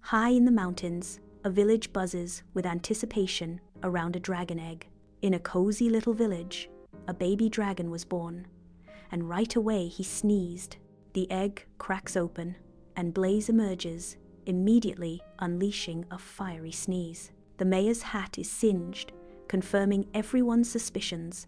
High in the mountains, a village buzzes with anticipation around a dragon egg. In a cozy little village, a baby dragon was born, and right away he sneezed. The egg cracks open, and Blaze emerges, immediately unleashing a fiery sneeze. The mayor's hat is singed, confirming everyone's suspicions.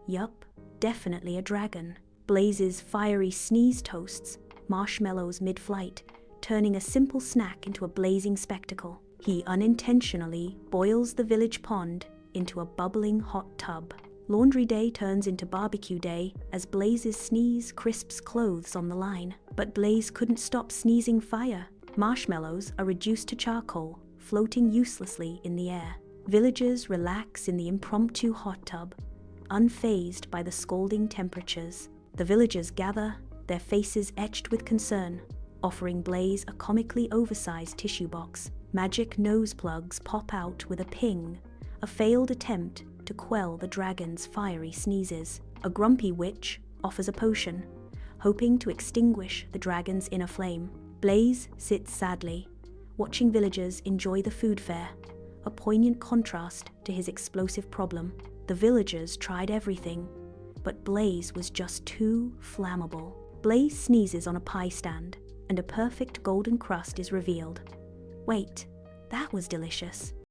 Yup, definitely a dragon. Blaze's fiery sneeze toasts marshmallows mid-flight, turning a simple snack into a blazing spectacle. He unintentionally boils the village pond into a bubbling hot tub. Laundry day turns into barbecue day as Blaze's sneeze crisps clothes on the line. But Blaze couldn't stop sneezing fire. Marshmallows are reduced to charcoal, floating uselessly in the air. Villagers relax in the impromptu hot tub, unfazed by the scalding temperatures. The villagers gather, their faces etched with concern, offering Blaze a comically oversized tissue box. Magic nose plugs pop out with a ping, a failed attempt to quell the dragon's fiery sneezes. A grumpy witch offers a potion, hoping to extinguish the dragon's inner flame. Blaze sits sadly, watching villagers enjoy the food fare, a poignant contrast to his explosive problem. The villagers tried everything, but Blaze was just too flammable. Blaze sneezes on a pie stand, and a perfect golden crust is revealed. Wait, that was delicious.